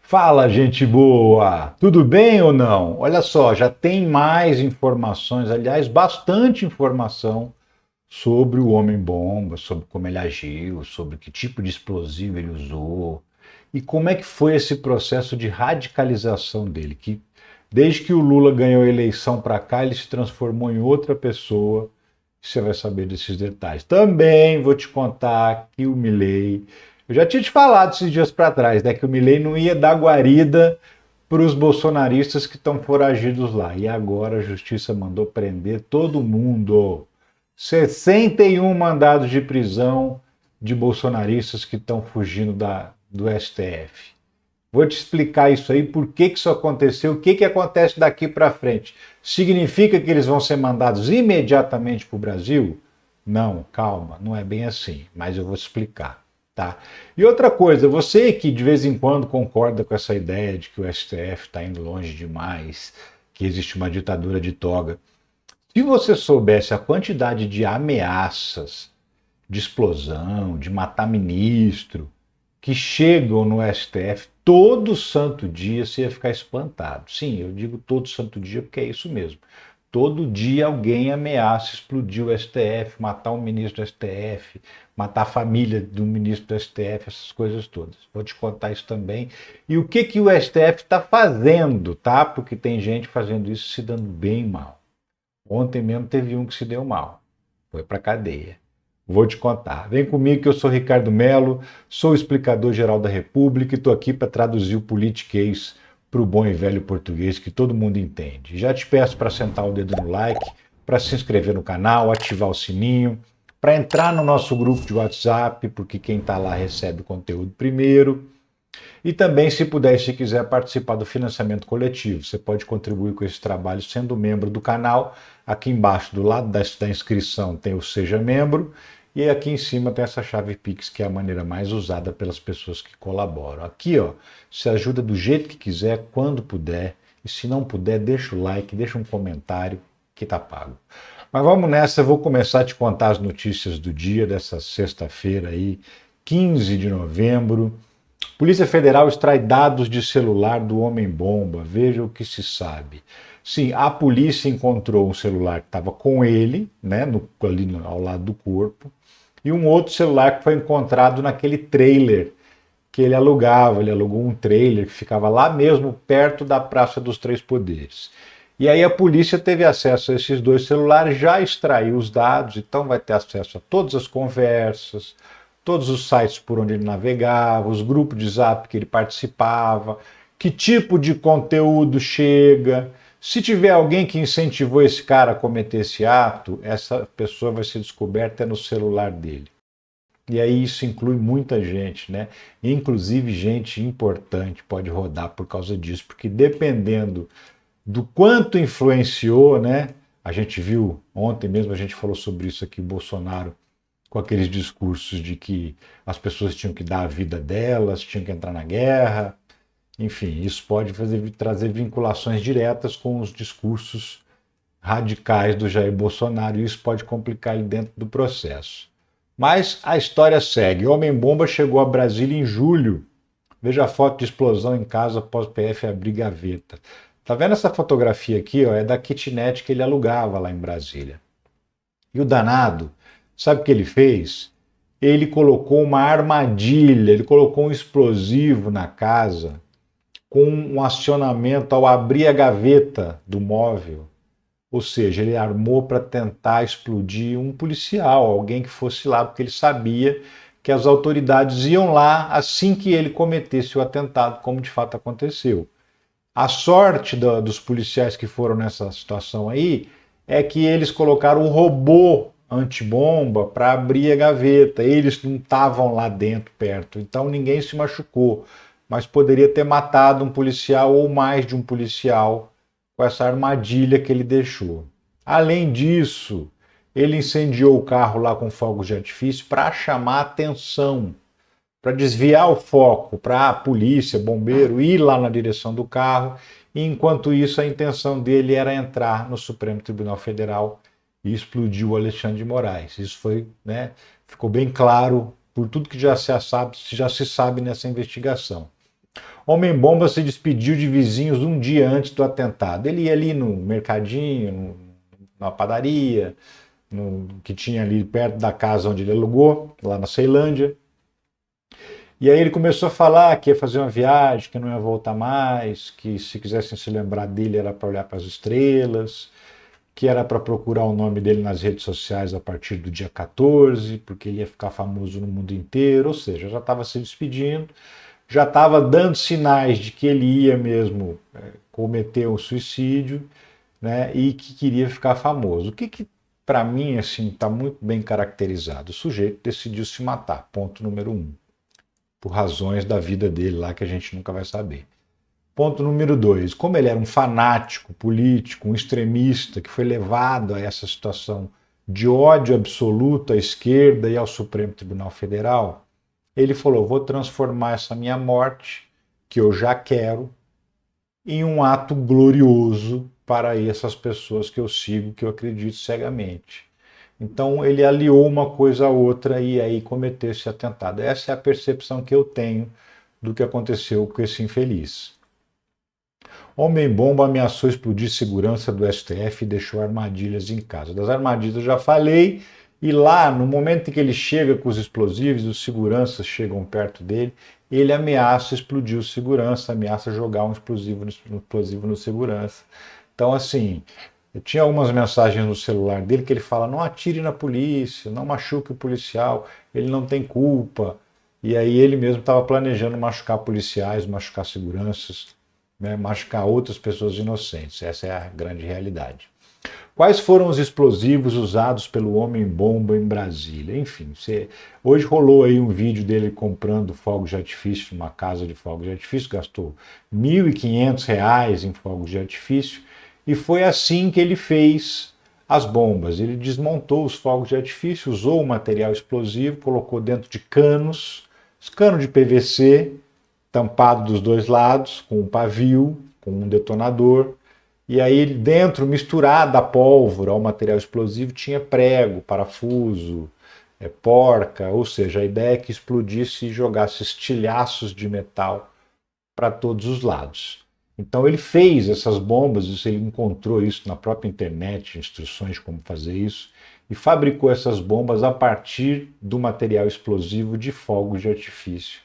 Fala, gente boa! Tudo bem ou não? Olha só, já tem mais informações, aliás, bastante informação sobre o homem-bomba, sobre como ele agiu, sobre que tipo de explosivo ele usou e como é que foi esse processo de radicalização dele, que desde que o Lula ganhou a eleição para cá, ele se transformou em outra pessoa. Você vai saber desses detalhes. Também vou te contar que o Milei, eu já tinha te falado esses dias para trás, né, que o Milei não ia dar guarida para os bolsonaristas que estão foragidos lá. E agora a justiça mandou prender todo mundo. 61 mandados de prisão de bolsonaristas que estão fugindo do STF. Vou te explicar isso aí, por que isso aconteceu, o que acontece daqui para frente. Significa que eles vão ser mandados imediatamente para o Brasil? Não, calma, não é bem assim, mas eu vou explicar, tá? E outra coisa, você que de vez em quando concorda com essa ideia de que o STF está indo longe demais, que existe uma ditadura de toga, se você soubesse a quantidade de ameaças, de explosão, de matar ministro, que chegam no STF todo santo dia, você ia ficar espantado. Sim, eu digo todo santo dia porque é isso mesmo. Todo dia alguém ameaça explodir o STF, matar um ministro do STF, matar a família do ministro do STF, essas coisas todas. Vou te contar isso também. E o que o STF está fazendo, tá? Porque tem gente fazendo isso se dando bem mal. Ontem mesmo teve um que se deu mal. Foi para cadeia. Vou te contar. Vem comigo que eu sou Ricardo Melo, sou o explicador geral da República e estou aqui para traduzir o politiquês para o bom e velho português que todo mundo entende. Já te peço para sentar o dedo no like, para se inscrever no canal, ativar o sininho, para entrar no nosso grupo de WhatsApp, porque quem está lá recebe o conteúdo primeiro. E também, se puder e se quiser participar do financiamento coletivo, você pode contribuir com esse trabalho sendo membro do canal. Aqui embaixo, do lado da inscrição, tem o Seja Membro. E aqui em cima tem essa chave Pix, que é a maneira mais usada pelas pessoas que colaboram. Aqui, ó, você ajuda do jeito que quiser, quando puder. E se não puder, deixa o like, deixa um comentário, que tá pago. Mas vamos nessa, eu vou começar a te contar as notícias do dia, dessa sexta-feira aí, 15 de novembro. Polícia Federal extrai dados de celular do homem-bomba. Veja o que se sabe. Sim, a polícia encontrou um celular que estava com ele, né, ali ao lado do corpo, e um outro celular que foi encontrado naquele trailer que ele alugava. Ele alugou um trailer que ficava lá mesmo, perto da Praça dos Três Poderes. E aí a polícia teve acesso a esses dois celulares, já extraiu os dados, então vai ter acesso a todas as conversas, todos os sites por onde ele navegava, os grupos de Zap que ele participava, que tipo de conteúdo chega. Se tiver alguém que incentivou esse cara a cometer esse ato, essa pessoa vai ser descoberta no celular dele. E aí isso inclui muita gente, né? Inclusive gente importante pode rodar por causa disso, porque dependendo do quanto influenciou, né? A gente viu ontem mesmo, a gente falou sobre isso aqui, Bolsonaro com aqueles discursos de que as pessoas tinham que dar a vida delas, tinham que entrar na guerra. Enfim, isso pode trazer vinculações diretas com os discursos radicais do Jair Bolsonaro e isso pode complicar ele dentro do processo. Mas a história segue. O Homem-Bomba chegou a Brasília em julho. Veja a foto de explosão em casa após o PF abrir gaveta. Tá vendo essa fotografia aqui? Ó, é da kitnet que ele alugava lá em Brasília. E o danado, sabe o que ele fez? Ele colocou uma armadilha, ele colocou um explosivo na casa com um acionamento ao abrir a gaveta do móvel. Ou seja, ele armou para tentar explodir um policial, alguém que fosse lá, porque ele sabia que as autoridades iam lá assim que ele cometesse o atentado, como de fato aconteceu. A sorte dos policiais que foram nessa situação aí é que eles colocaram um robô antibomba para abrir a gaveta. Eles não estavam lá dentro, perto, então ninguém se machucou. Mas poderia ter matado um policial ou mais de um policial com essa armadilha que ele deixou. Além disso, ele incendiou o carro lá com fogos de artifício para chamar atenção, para desviar o foco, para a polícia, bombeiro ir lá na direção do carro. E enquanto isso, a intenção dele era entrar no Supremo Tribunal Federal e explodir o Alexandre de Moraes. Isso foi, né, ficou bem claro por tudo que já se sabe nessa investigação. Homem-bomba se despediu de vizinhos um dia antes do atentado. Ele ia ali no mercadinho, na padaria, que tinha ali perto da casa onde ele alugou, lá na Ceilândia. E aí ele começou a falar que ia fazer uma viagem, que não ia voltar mais, que se quisessem se lembrar dele era para olhar para as estrelas, que era para procurar o nome dele nas redes sociais a partir do dia 14, porque ele ia ficar famoso no mundo inteiro, ou seja, já estava se despedindo, já estava dando sinais de que ele ia mesmo cometer um suicídio, né, e que queria ficar famoso. O que para mim assim está muito bem caracterizado? O sujeito decidiu se matar, ponto número um, por razões da vida dele lá que a gente nunca vai saber. Ponto número dois, como ele era um fanático político, um extremista que foi levado a essa situação de ódio absoluto à esquerda e ao Supremo Tribunal Federal, ele falou: vou transformar essa minha morte, que eu já quero, em um ato glorioso para essas pessoas que eu sigo, que eu acredito cegamente. Então ele aliou uma coisa a outra e aí cometeu esse atentado. Essa é a percepção que eu tenho do que aconteceu com esse infeliz. Homem-bomba ameaçou explodir segurança do STF e deixou armadilhas em casa. Das armadilhas eu já falei, e lá, no momento em que ele chega com os explosivos, os seguranças chegam perto dele, ele ameaça explodir o segurança, ameaça jogar um explosivo no segurança. Então, assim, eu tinha algumas mensagens no celular dele que ele fala: não atire na polícia, não machuque o policial, ele não tem culpa. E aí ele mesmo estava planejando machucar policiais, machucar seguranças, né, machucar outras pessoas inocentes. Essa é a grande realidade. Quais foram os explosivos usados pelo homem-bomba em Brasília? Enfim, hoje rolou aí um vídeo dele comprando fogos de artifício numa casa de fogos de artifício, gastou R$ 1.500 em fogos de artifício, e foi assim que ele fez as bombas. Ele desmontou os fogos de artifício, usou o material explosivo, colocou dentro de canos, cano de PVC, tampado dos dois lados, com um pavio, com um detonador. E aí dentro, misturada a pólvora ao material explosivo, tinha prego, parafuso, porca, ou seja, a ideia é que explodisse e jogasse estilhaços de metal para todos os lados. Então ele fez essas bombas, ele encontrou isso na própria internet, instruções de como fazer isso, e fabricou essas bombas a partir do material explosivo de fogos de artifício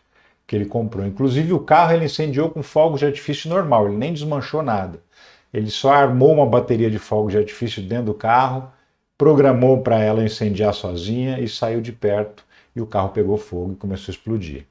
que ele comprou. Inclusive o carro ele incendiou com fogos de artifício normal, ele nem desmanchou nada. Ele só armou uma bateria de fogos de artifício dentro do carro, programou para ela incendiar sozinha e saiu de perto, e o carro pegou fogo e começou a explodir.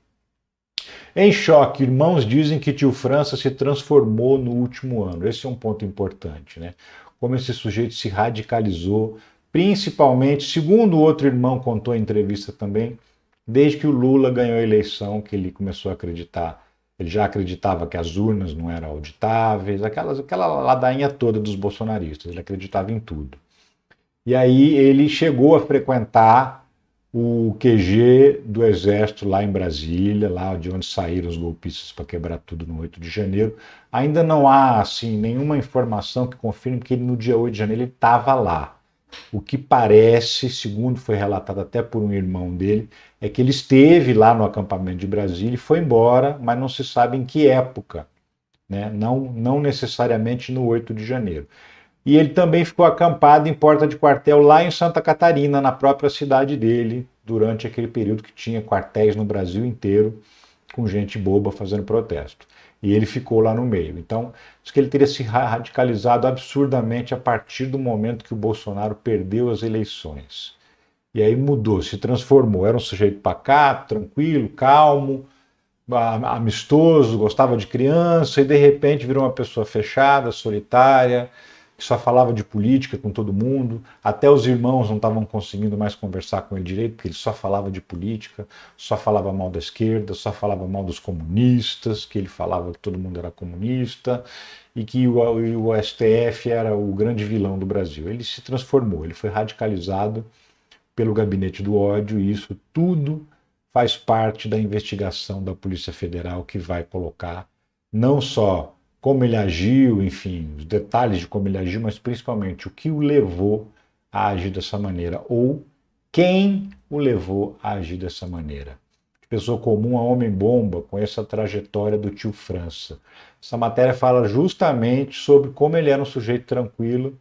Em choque, irmãos dizem que tio França se transformou no último ano. Esse é um ponto importante, né? Como esse sujeito se radicalizou, principalmente, segundo o outro irmão contou em entrevista também, desde que o Lula ganhou a eleição, que ele começou a acreditar. Ele já acreditava que as urnas não eram auditáveis, aquela ladainha toda dos bolsonaristas. Ele acreditava em tudo. E aí ele chegou a frequentar o QG do Exército lá em Brasília, lá de onde saíram os golpistas para quebrar tudo no 8 de janeiro. Ainda não há assim nenhuma informação que confirme que ele, no dia 8 de janeiro ele estava lá. O que parece, segundo foi relatado até por um irmão dele, é que ele esteve lá no acampamento de Brasília e foi embora, mas não se sabe em que época, né? Não necessariamente no 8 de janeiro. E ele também ficou acampado em porta de quartel lá em Santa Catarina, na própria cidade dele, durante aquele período que tinha quartéis no Brasil inteiro, com gente boba fazendo protesto. E ele ficou lá no meio. Então, diz que ele teria se radicalizado absurdamente a partir do momento que o Bolsonaro perdeu as eleições. E aí mudou, se transformou. Era um sujeito pacato, tranquilo, calmo, amistoso, gostava de criança, e de repente virou uma pessoa fechada, solitária, que só falava de política com todo mundo. Até os irmãos não estavam conseguindo mais conversar com ele direito, porque ele só falava de política, só falava mal da esquerda, só falava mal dos comunistas, que ele falava que todo mundo era comunista e que o STF era o grande vilão do Brasil. Ele se transformou, ele foi radicalizado pelo gabinete do ódio, e isso tudo faz parte da investigação da Polícia Federal, que vai colocar não só como ele agiu, enfim, os detalhes de como ele agiu, mas principalmente o que o levou a agir dessa maneira, ou quem o levou a agir dessa maneira. pessoa comum a homem-bomba, com essa trajetória do tio França. Essa matéria fala justamente sobre como ele era um sujeito tranquilo,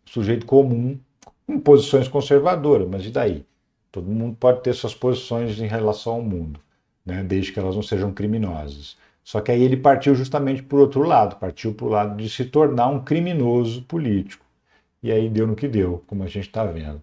um sujeito comum, com posições conservadoras, mas e daí? Todo mundo pode ter suas posições em relação ao mundo, né? Desde que elas não sejam criminosas. Só que aí ele partiu justamente por outro lado, partiu para o lado de se tornar um criminoso político. E aí deu no que deu, como a gente está vendo.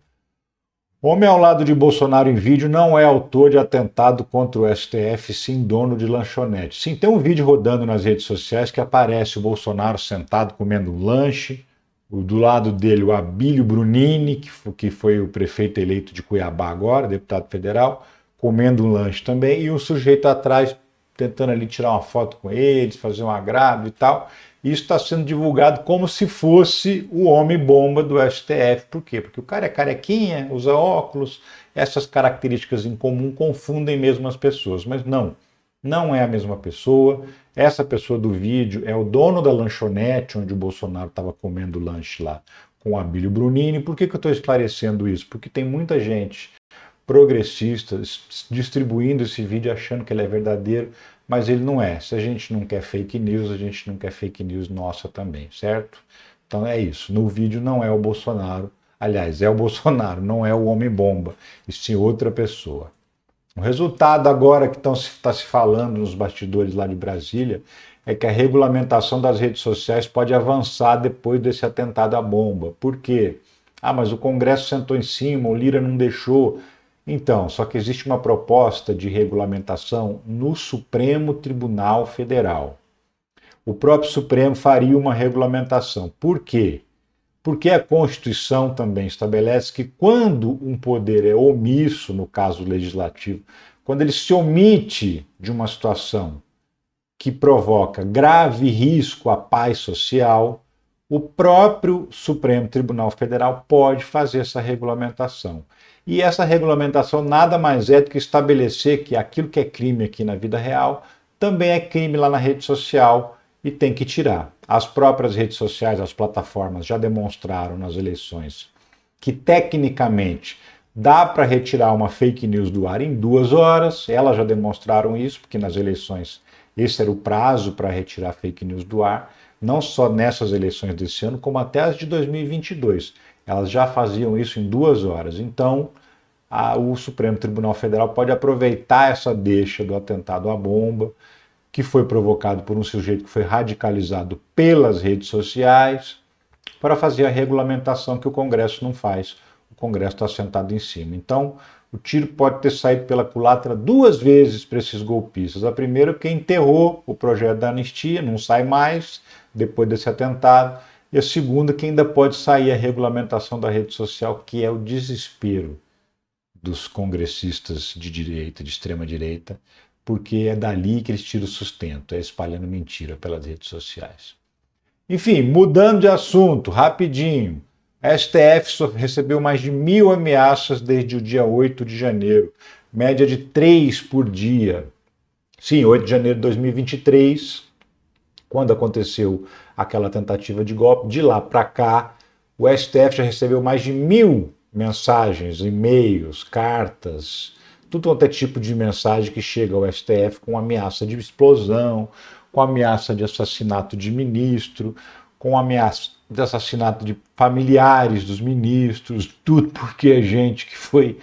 Homem ao lado de Bolsonaro em vídeo não é autor de atentado contra o STF, sim dono de lanchonete. Sim, tem um vídeo rodando nas redes sociais que aparece o Bolsonaro sentado comendo um lanche, do lado dele o Abílio Brunini, que foi o prefeito eleito de Cuiabá agora, deputado federal, comendo um lanche também, e um sujeito atrás tentando ali tirar uma foto com eles, fazer um agrado e tal. Isso está sendo divulgado como se fosse o homem-bomba do STF. Por quê? Porque o cara é carequinha, usa óculos, essas características em comum confundem mesmo as pessoas. Mas não, não é a mesma pessoa. Essa pessoa do vídeo é o dono da lanchonete onde o Bolsonaro estava comendo lanche lá com o Abílio Brunini. Por que eu estou esclarecendo isso? Porque tem muita gente progressista distribuindo esse vídeo achando que ele é verdadeiro, mas ele não é. Se a gente não quer fake news, a gente não quer fake news nossa também, certo? Então é isso. No vídeo não é o Bolsonaro. Aliás, é o Bolsonaro, não é o homem-bomba, e sim outra pessoa. O resultado agora que está se falando nos bastidores lá de Brasília é que a regulamentação das redes sociais pode avançar depois desse atentado à bomba. Por quê? Ah, mas o Congresso sentou em cima, o Lira não deixou. Então, só que existe uma proposta de regulamentação no Supremo Tribunal Federal. O próprio Supremo faria uma regulamentação. Por quê? Porque a Constituição também estabelece que quando um poder é omisso, no caso legislativo, quando ele se omite de uma situação que provoca grave risco à paz social, o próprio Supremo Tribunal Federal pode fazer essa regulamentação. E essa regulamentação nada mais é do que estabelecer que aquilo que é crime aqui na vida real também é crime lá na rede social e tem que tirar. As próprias redes sociais, as plataformas já demonstraram nas eleições que tecnicamente dá para retirar uma fake news do ar em 2 horas. Elas já demonstraram isso, porque nas eleições esse era o prazo para retirar fake news do ar, não só nessas eleições desse ano, como até as de 2022. Elas já faziam isso em 2 horas. Então, o Supremo Tribunal Federal pode aproveitar essa deixa do atentado à bomba, que foi provocado por um sujeito que foi radicalizado pelas redes sociais, para fazer a regulamentação que o Congresso não faz. O Congresso está sentado em cima. Então, o tiro pode ter saído pela culatra 2 vezes para esses golpistas. A primeira, que enterrou o projeto da anistia, não sai mais depois desse atentado. E a segunda, que ainda pode sair a regulamentação da rede social, que é o desespero dos congressistas de direita, de extrema direita, porque é dali que eles tiram o sustento, é espalhando mentira pelas redes sociais. Enfim, mudando de assunto, rapidinho. A STF recebeu mais de 1.000 ameaças desde o dia 8 de janeiro, média de 3 por dia. Sim, 8 de janeiro de 2023, quando aconteceu aquela tentativa de golpe, de lá para cá, o STF já recebeu mais de 1.000 mensagens, e-mails, cartas, tudo quanto é tipo de mensagem que chega ao STF com ameaça de explosão, com ameaça de assassinato de ministro, com ameaça de assassinato de familiares dos ministros, tudo porque é gente que foi...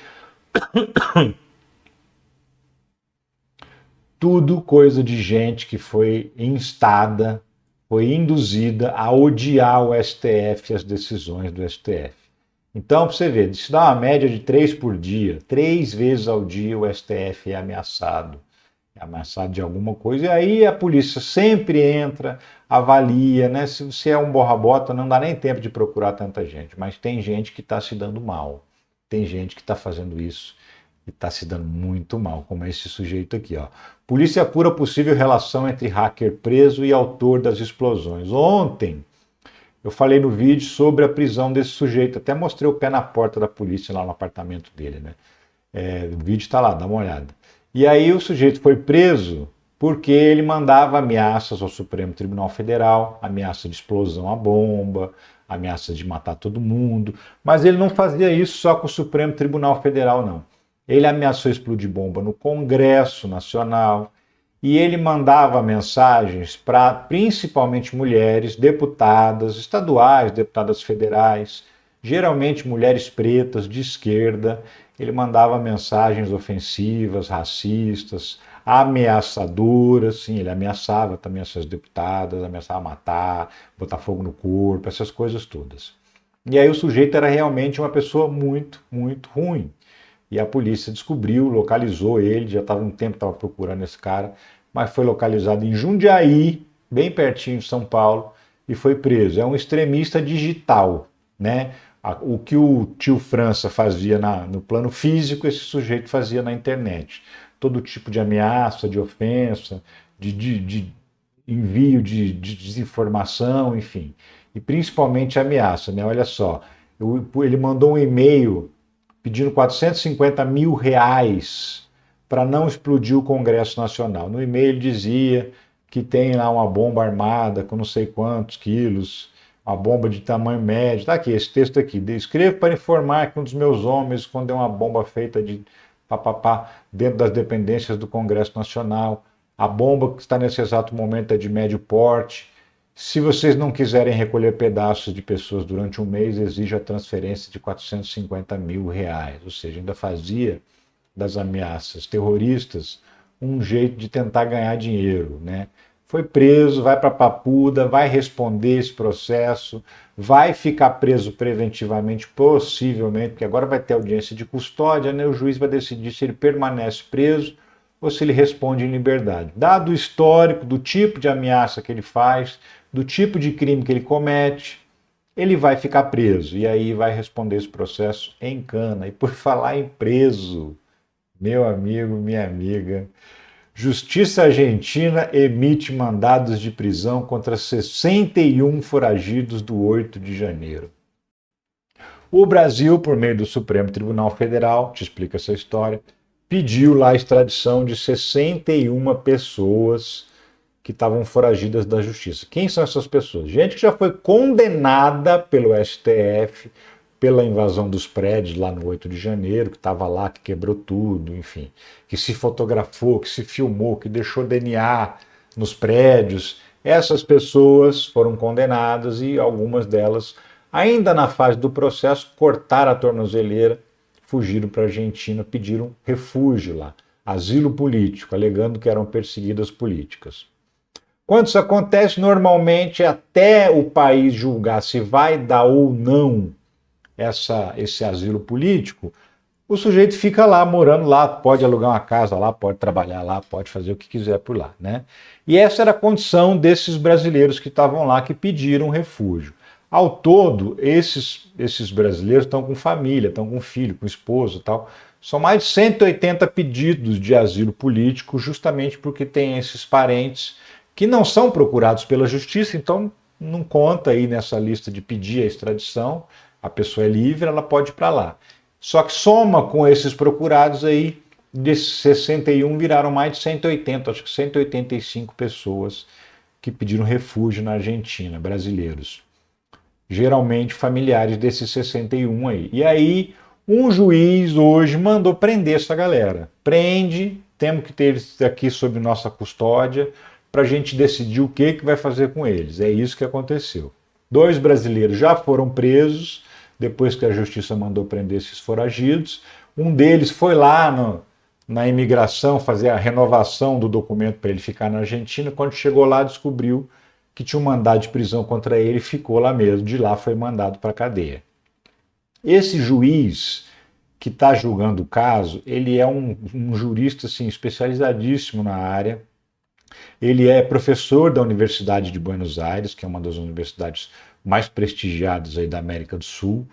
tudo coisa de gente que foi instada, foi induzida a odiar o STF e as decisões do STF. Então, para você ver, se dá uma média de 3 por dia, 3 vezes ao dia o STF é ameaçado de alguma coisa, e aí a polícia sempre entra, avalia, né? Se você é um borra-bota, não dá nem tempo de procurar tanta gente, mas tem gente que está se dando mal, tem gente que está fazendo isso e está se dando muito mal, como esse sujeito aqui, ó. Polícia apura possível relação entre hacker preso e autor das explosões. Ontem eu falei no vídeo sobre a prisão desse sujeito, até mostrei o pé na porta da polícia lá no apartamento dele, né? O vídeo está lá, dá uma olhada. E aí o sujeito foi preso porque ele mandava ameaças ao Supremo Tribunal Federal, ameaça de explosão à bomba, ameaça de matar todo mundo, mas ele não fazia isso só com o Supremo Tribunal Federal, não. ele ameaçou explodir bomba no Congresso Nacional e ele mandava mensagens para principalmente mulheres, deputadas estaduais, deputadas federais, geralmente mulheres pretas de esquerda. Ele mandava mensagens ofensivas, racistas, ameaçadoras, sim, ele ameaçava também essas deputadas, ameaçava matar, botar fogo no corpo, essas coisas todas. E aí o sujeito era realmente uma pessoa muito, muito ruim. E a polícia descobriu, localizou ele, já estava um tempo estava procurando esse cara, mas foi localizado em Jundiaí, bem pertinho de São Paulo, e foi preso. É um extremista digital, né? O que o tio França fazia no plano físico, esse sujeito fazia na internet. Todo tipo de ameaça, de ofensa, de envio de desinformação, enfim. E principalmente ameaça, né? Olha só, ele mandou um e-mail pedindo 450 mil reais para não explodir o Congresso Nacional. No e-mail ele dizia que tem lá uma bomba armada com não sei quantos quilos, uma bomba de tamanho médio. Está aqui, esse texto aqui. Escrevo para informar que um dos meus homens escondeu uma bomba feita de papapá dentro das dependências do Congresso Nacional. A bomba que está nesse exato momento é de médio porte. Se vocês não quiserem recolher pedaços de pessoas durante um mês, exige a transferência de 450 mil reais. Ou seja, ainda fazia das ameaças terroristas um jeito de tentar ganhar dinheiro, né? Foi preso, vai para Papuda, vai responder esse processo, vai ficar preso preventivamente, possivelmente, porque agora vai ter audiência de custódia, né? O juiz vai decidir se ele permanece preso ou se ele responde em liberdade. Dado o histórico do tipo de ameaça que ele faz, do tipo de crime que ele comete, ele vai ficar preso e aí vai responder esse processo em cana. E por falar em preso, meu amigo, minha amiga, Justiça Argentina emite mandados de prisão contra 61 foragidos do 8 de janeiro. O Brasil, por meio do Supremo Tribunal Federal, te explica essa história, pediu lá a extradição de 61 pessoas que estavam foragidas da justiça. Quem são essas pessoas? Gente que já foi condenada pelo STF pela invasão dos prédios lá no 8 de janeiro, que estava lá, que quebrou tudo, enfim, que se fotografou, que se filmou, que deixou DNA nos prédios. Essas pessoas foram condenadas e algumas delas, ainda na fase do processo, cortaram a tornozeleira, fugiram para a Argentina, pediram refúgio lá, asilo político, alegando que eram perseguidas políticas. Quando isso acontece, normalmente, até o país julgar se vai dar ou não esse asilo político, o sujeito fica lá, morando lá, pode alugar uma casa lá, pode trabalhar lá, pode fazer o que quiser por lá, né? E essa era a condição desses brasileiros que estavam lá, que pediram refúgio. Ao todo, esses brasileiros estão com família, estão com filho, com esposa e tal. São mais de 180 pedidos de asilo político, justamente porque tem esses parentes que não são procurados pela justiça, então não conta aí nessa lista de pedir a extradição. A pessoa é livre, ela pode ir para lá. Só que soma com esses procurados aí, desses 61 viraram mais de 180, acho que 185 pessoas que pediram refúgio na Argentina, brasileiros. Geralmente familiares desses 61 aí. E aí, um juiz hoje mandou prender essa galera. Prende, temos que ter eles aqui sob nossa custódia para a gente decidir o que vai fazer com eles. É isso que aconteceu. 2 brasileiros já foram presos, depois que a justiça mandou prender esses foragidos. Um deles foi lá na imigração fazer a renovação do documento para ele ficar na Argentina. Quando chegou lá, descobriu que tinha um mandado de prisão contra ele e ficou lá mesmo. De lá foi mandado para a cadeia. Esse juiz que está julgando o caso, ele é um jurista assim, especializadíssimo na área. Ele é professor da Universidade de Buenos Aires, que é uma das universidades mais prestigiados aí da América do Sul.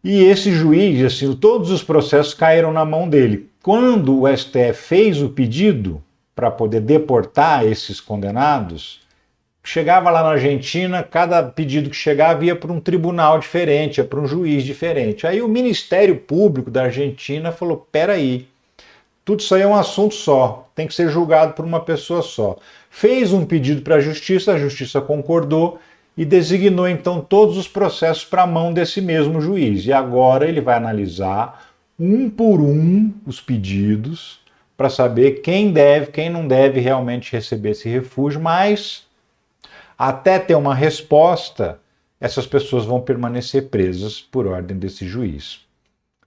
E esse juiz, assim, todos os processos caíram na mão dele. Quando o STF fez o pedido para poder deportar esses condenados, chegava lá na Argentina, cada pedido que chegava ia para um tribunal diferente, ia para um juiz diferente. Aí o Ministério Público da Argentina falou, peraí, tudo isso aí é um assunto só, tem que ser julgado por uma pessoa só. Fez um pedido para a justiça concordou, e designou então todos os processos para a mão desse mesmo juiz. E agora ele vai analisar um por um os pedidos para saber quem deve, quem não deve realmente receber esse refúgio, mas até ter uma resposta, essas pessoas vão permanecer presas por ordem desse juiz.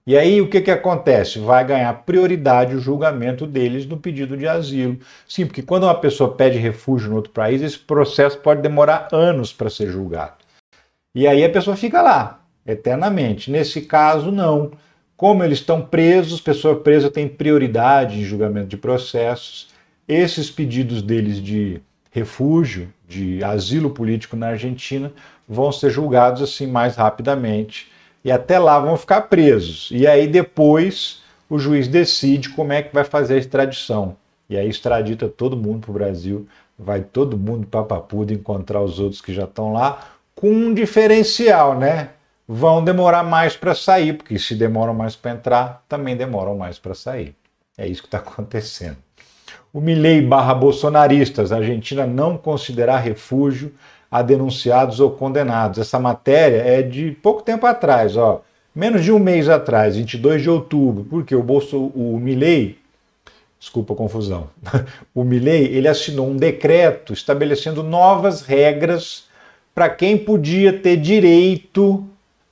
E aí o que acontece? Vai ganhar prioridade o julgamento deles no pedido de asilo. Sim, porque quando uma pessoa pede refúgio no outro país, esse processo pode demorar anos para ser julgado. E aí a pessoa fica lá, eternamente. Nesse caso, não. Como eles estão presos, pessoa presa tem prioridade em julgamento de processos. Esses pedidos deles de refúgio, de asilo político na Argentina, vão ser julgados assim mais rapidamente. E até lá vão ficar presos. E aí depois o juiz decide como é que vai fazer a extradição. E aí extradita todo mundo para o Brasil, vai todo mundo para Papuda encontrar os outros que já estão lá, com um diferencial, né? Vão demorar mais para sair, porque se demoram mais para entrar, também demoram mais para sair. É isso que está acontecendo. O Milei barra bolsonaristas, a Argentina não considerar refúgio a denunciados ou condenados. Essa matéria é de pouco tempo atrás, ó, menos de um mês atrás, 22 de outubro, porque o Milei, desculpa a confusão, o Milei, ele assinou um decreto estabelecendo novas regras para quem podia ter direito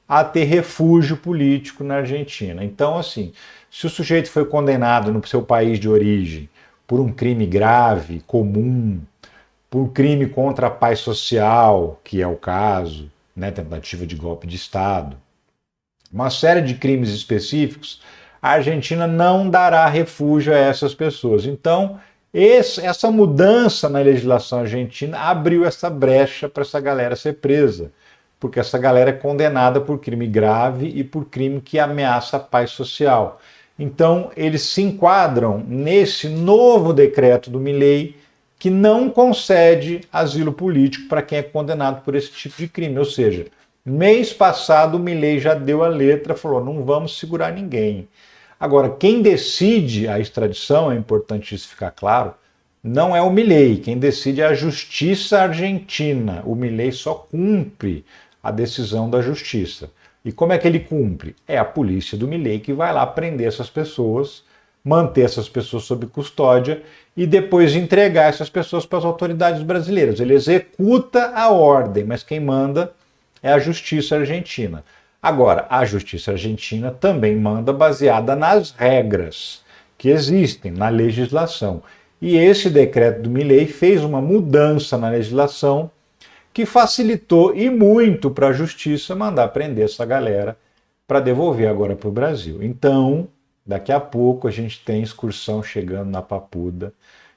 a ter refúgio político na Argentina. Então, assim, se o sujeito foi condenado no seu país de origem por um crime grave, comum, por crime contra a paz social, que é o caso, né, tentativa de golpe de Estado, uma série de crimes específicos, a Argentina não dará refúgio a essas pessoas. Então, essa mudança na legislação argentina abriu essa brecha para essa galera ser presa, porque essa galera é condenada por crime grave e por crime que ameaça a paz social. Então, eles se enquadram nesse novo decreto do Milei, que não concede asilo político para quem é condenado por esse tipo de crime. Ou seja, mês passado o Milei já deu a letra, falou, não vamos segurar ninguém. Agora, quem decide a extradição, é importante isso ficar claro, não é o Milei, quem decide é a Justiça Argentina. O Milei só cumpre a decisão da Justiça. E como é que ele cumpre? É a polícia do Milei que vai lá prender essas pessoas, manter essas pessoas sob custódia e depois entregar essas pessoas para as autoridades brasileiras. Ele executa a ordem, mas quem manda é a Justiça Argentina. Agora, a Justiça Argentina também manda baseada nas regras que existem na legislação. E esse decreto do Milei fez uma mudança na legislação que facilitou e muito para a Justiça mandar prender essa galera para devolver agora para o Brasil. Então, daqui a pouco a gente tem excursão chegando na Papuda,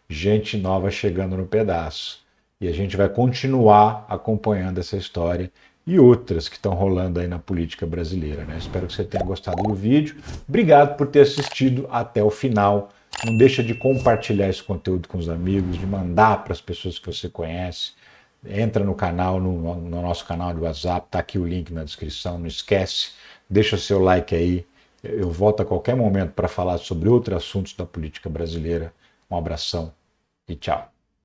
gente nova chegando no pedaço. E a gente vai continuar acompanhando essa história e outras que estão rolando aí na política brasileira, né? Espero que você tenha gostado do vídeo. Obrigado por ter assistido até o final. Não deixa de compartilhar esse conteúdo com os amigos, de mandar para as pessoas que você conhece. Entra no canal, no nosso canal de WhatsApp, tá aqui o link na descrição, não esquece. Deixa seu like aí. Eu volto a qualquer momento para falar sobre outros assuntos da política brasileira. Um abração e tchau.